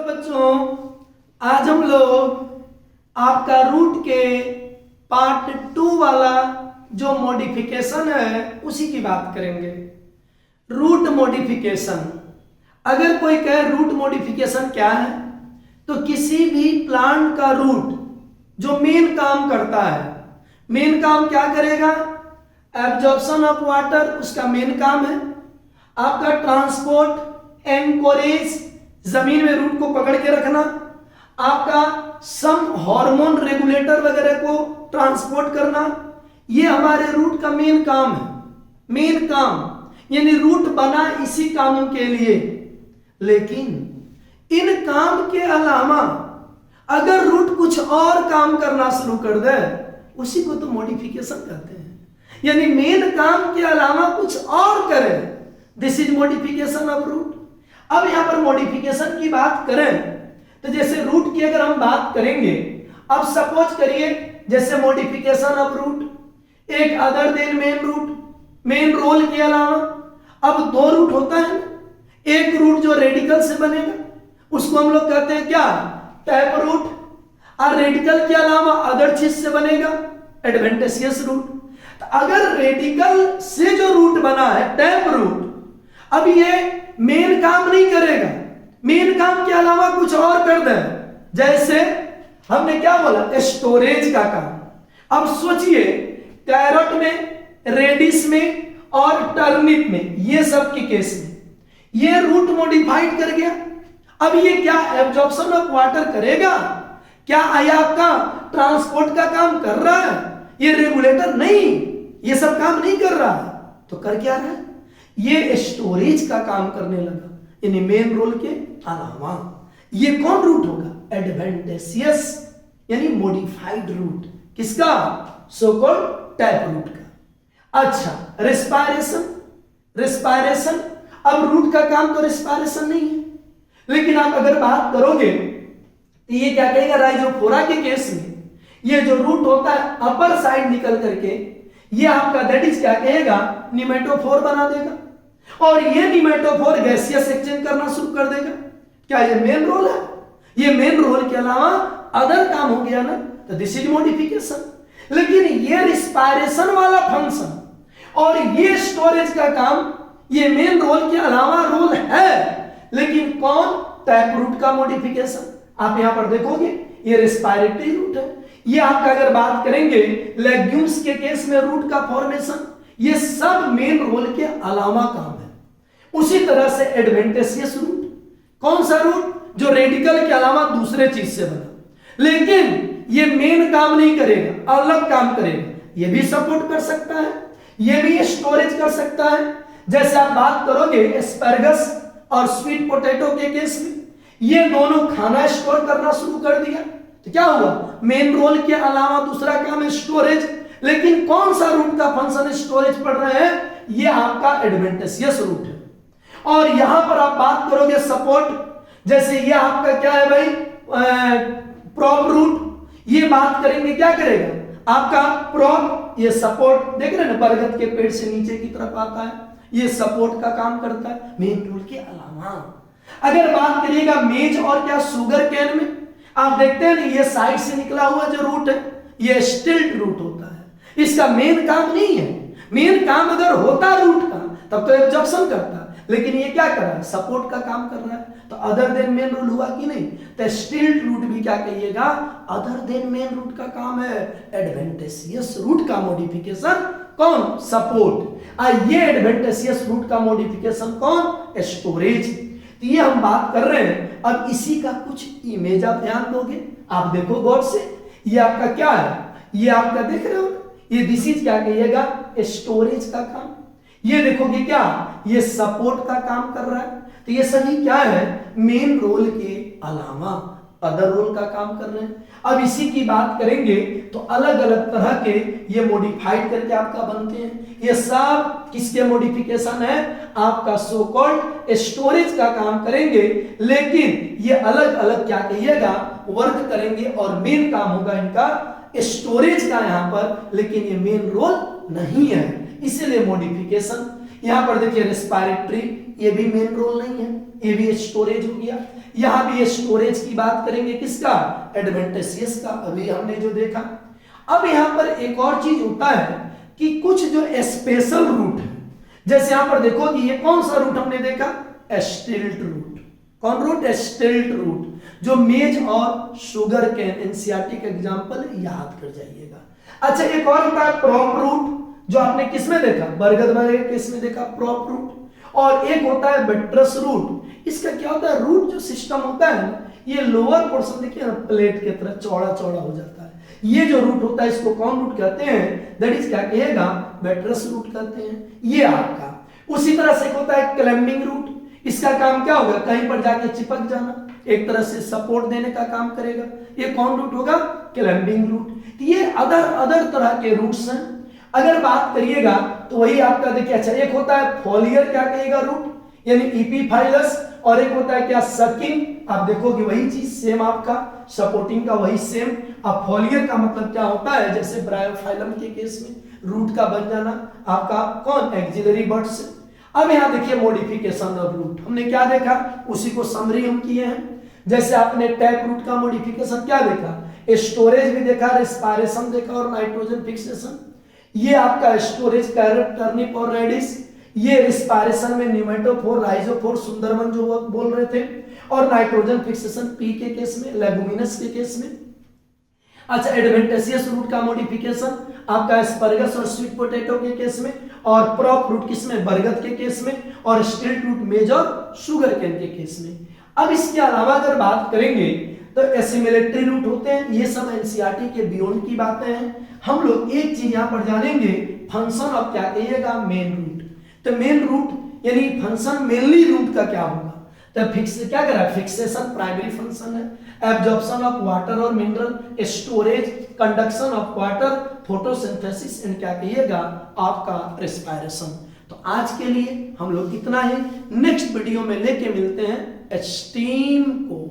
बच्चों, आज हम लोग आपका रूट के पार्ट 2 वाला जो मॉडिफिकेशन है उसी की बात करेंगे। रूट मॉडिफिकेशन, अगर कोई कहे रूट मॉडिफिकेशन क्या है, तो किसी भी प्लांट का रूट जो मेन काम करता है, मेन काम क्या करेगा? एब्जॉर्प्शन ऑफ वाटर उसका मेन काम है। आपका ट्रांसपोर्ट, एंकोरेज, जमीन में रूट को पकड़ के रखना, आपका सम हार्मोन रेगुलेटर वगैरह को ट्रांसपोर्ट करना, ये हमारे रूट का मेन काम है। मेन काम यानी रूट बना इसी कामों के लिए। लेकिन इन काम के अलावा अगर रूट कुछ और काम करना शुरू कर दे, उसी को तो मॉडिफिकेशन कहते हैं। यानी मेन काम के अलावा कुछ और करे, this is modification of route. अब यहां पर मॉडिफिकेशन की बात करें तो जैसे रूट की अगर हम बात करेंगे, अब सपोज करिए जैसे मॉडिफिकेशन ऑफ रूट, एक other than main route, main role के अलावा अब दो रूट होता है। एक रूट जो रेडिकल से बनेगा उसको हम लोग कहते हैं क्या? Tap root. और रेडिकल के अलावा अदर चीज से बनेगा एडवेंटेशियस रूट। तो अगर रेडिकल से जो रूट बना है टैप रूट, अब ये मेन काम नहीं करेगा, मेन काम के अलावा कुछ और कर दे। जैसे हमने क्या बोला? स्टोरेज का काम। अब सोचिए कैरेट में, रेडिश में और टर्निप में, ये सब के केस में ये रूट मॉडिफाइड कर गया। अब ये क्या एब्जॉर्प्शन ऑफ वाटर करेगा? क्या आपका ट्रांसपोर्ट का काम कर रहा है? ये रेगुलेटर नहीं, ये सब काम नहीं कर रहा है। तो कर क्या रहा है? ये स्टोरेज का काम करने लगा, यानी मेन रोल के अलावा। ये कौन रूट होगा? एडवेंटेशियस यानी मॉडिफाइड रूट। किसका? सो कॉल्ड टैप रूट का। अच्छा, रेस्पायरेशन। रेस्पायरेशन, अब रूट का काम तो रेस्पायरेशन नहीं है, लेकिन आप अगर बात करोगे तो ये क्या कहेगा? राइजोफोरा के केस में ये जो रूट होता है अपर साइड निकल करके ये आपका दैट इज क्या कहेगा? निमेटोफोर बना देगा। और ये निमेटोफोर गैसियस एक्सचेंज करना शुरू कर देगा। क्या ये मेन रोल है? ये मेन रोल के अलावा अदर काम हो गया ना, तो दिस इज मॉडिफिकेशन। लेकिन ये रिस्पायरेशन वाला फंक्शन और ये स्टोरेज का काम, ये मेन रोल के अलावा रोल है, लेकिन कौन? टैप रूट का मॉडिफिकेशन। आप यहां पर देखोगे ये रेस्पायरेटरी रूट है। ये आपका अगर बात करेंगे लेग्यूम्स के केस में रूट का फॉर्मेशन, ये सब मेन रोल के अलावा काम है। उसी तरह से एडवेंटेशियस रूट, कौन सा रूट? जो रेडिकल के अलावा दूसरे चीज से बना, लेकिन ये मेन काम नहीं करेगा, अलग काम करेगा। ये भी सपोर्ट कर सकता है, ये भी स्टोरेज कर सकता है। जैसे आप बात करोगे एस्पैरगस और स्वीट पोटैटो के केस में, ये दोनों खाना स्टोर करना शुरू कर दिया, तो क्या हुआ? मेन रोल के अलावा दूसरा काम है स्टोरेज। लेकिन कौन सा रूट का फंक्शन स्टोरेज पढ़ रहे हैं? ये आपका एडवेंटेशियस रूट है। और यहां पर आप बात करोगे सपोर्ट, जैसे ये आपका क्या है भाई? Prop route. ये बात करेंगे क्या करेगा? आपका प्रॉप, ये सपोर्ट देख रहे हैं ना, बरगद के पेड़ से नीचे की तरफ आता है, ये सपोर्ट का काम करता है मेन रोल के अलावा। अगर बात करिएगा मेज और क्या शुगर केन में, आप देखते हैं ना ये साइड से निकला हुआ जो रूट है ये स्टिल्ट रूट होता है। इसका मेन काम नहीं है। मेन काम अगर होता रूट का तब तो एब्जॉर्प्शन करता, लेकिन ये क्या कर रहा है? सपोर्ट का काम कर रहा है। तो अदर देन मेन रूल हुआ कि नहीं? तो स्टिल्ट रूट भी क्या कहिएगा? अदर देन मेन रूट का काम है। एडवेंटेशियस रूट का मॉडिफिकेशन कौन? सपोर्ट। ये एडवेंटेशियस रूट का मॉडिफिकेशन कौन? स्टोरेज। तो ये हम बात कर रहे हैं। अब इसी का कुछ इमेज आप ध्यान दोगे, आप देखो गौर से। ये आपका क्या है? ये आपका देख रहे हो, ये दिस इज क्या कहिएगा? स्टोरेज का काम। ये देखोगे क्या? ये सपोर्ट का काम कर रहा है। तो ये सभी क्या है? मेन रोल के अलावा अदर रोल का काम कर रहे हैं। अब इसी की बात करेंगे तो अलग अलग तरह के ये मॉडिफाइड करके आपका बनते हैं। ये सब किसके मॉडिफिकेशन है? आपका सो कॉल्ड स्टोरेज का काम करेंगे, लेकिन ये अलग अलग क्या कहिएगा? वर्क करेंगे और मेन काम होगा इनका स्टोरेज का यहां पर, लेकिन ये मेन रोल नहीं है, इसलिए मॉडिफिकेशन। यहां पर देखिए रेस्पिरेटरी, ये भी मेन रोल नहीं है, ये भी स्टोरेज हो गया। यहां भी स्टोरेज की बात करेंगे, किसका, एडवेंटिशियस का, अभी हमने जो देखा। अब यहां पर एक और चीज होता है कि कुछ जो स्पेशल रूट है, जैसे यहां पर देखो कि ये कौन सा रूट हमने देखा, स्टिल्ट रूट। कौन रूट, स्टिल्ट रूट, जो मेज और शुगर केन, एनसीईआरटी का एग्जांपल याद कर जाइएगा। अच्छा, एक और होता है प्रॉप रूट, जो आपने किसमें देखा, बरगद वगैरह के केस में देखा प्रॉप रूट। और एक होता है बट्रस रूट। इसका क्या होता है, रूट जो सिस्टम होता है ये लोअर पोर्शन देखिए ना प्लेट की तरह चौड़ा चौड़ा हो जाता है। ये जो रूट होता है इसको कौन रूट कहते हैं, दैट इज क्या कहेगा, बट्रस रूट कहते हैं। ये आपका उसी तरह से होता है क्लैम्बिंग रूट। इसका काम क्या होगा, कहीं पर जाके चिपक जाना, एक तरह से सपोर्ट देने का काम करेगा। ये कौन रूट होगा, क्लैम्बिंग रूट। ये अदर तरह के रूट्स हैं। अगर बात करिएगा तो वही आपका देखिए, अच्छा एक होता है फोलियर, क्या कहेगा, रूट यानी इपीफाइलस, और एक होता है क्या, सकिंग। आप देखोगे वही चीज सेम आपका, सपोर्टिंग का वही सेम। अब फोलियर का मतलब क्या होता है, जैसे ब्रायोफाइलम के केस में रूट का बन जाना आपका कौन, एक्सिलरी बर्ड से। अब यहां देखिए मॉडिफिकेशन ऑफ रूट, हमने क्या देखा, उसी को समरी हम किए हैं। जैसे आपने टैप रूट का मॉडिफिकेशन क्या देखा, स्टोरेज भी देखा, रेस्पिरेशन देखा और नाइट्रोजन फिक्सेशन। ये आपका स्टोरेज कैरेट, टर्निप और रेडिस। ये रिस्पायरेशन में न्यूमेटोफोर, राइजोफोर, सुंदरवन जो वो बोल रहे थे, और नाइट्रोजन फिक्सेशन पी के केस में, लेगुमिनस के केस में। अच्छा, एडवेंटिशियस रूट का मॉडिफिकेशन आपका एस्परगस और स्वीट पोटैटो के केस में, और प्रॉप रूट किसमें, बरगद के केस में, और स्टिल्ट रूट मेज और शुगर केन के केस में। अब इसके अलावा अगर बात करेंगे तो एसिमिलेटरी रूट होते हैं। ये सब एनसीईआरटी के बियॉन्ड की बातें हैं। हम लोग एक चीज यहां पर जानेंगे, फंक्शन ऑफ क्या कहिएगा, मेन रूट। तो मेन रूट यानी फंक्शन मेनली रूट का क्या होगा, तो फिक्स क्या कर रहा है, फिक्सेशन प्राइमरी फंक्शन है, एब्जॉर्प्शन ऑफ वाटर और mineral, storage, conduction of water, photosynthesis and क्या कहिएगा आपका रेस्पिरेशन। तो आज के लिए हम लोग इतना ही, नेक्स्ट वीडियो में लेके मिलते हैं स्टीम को।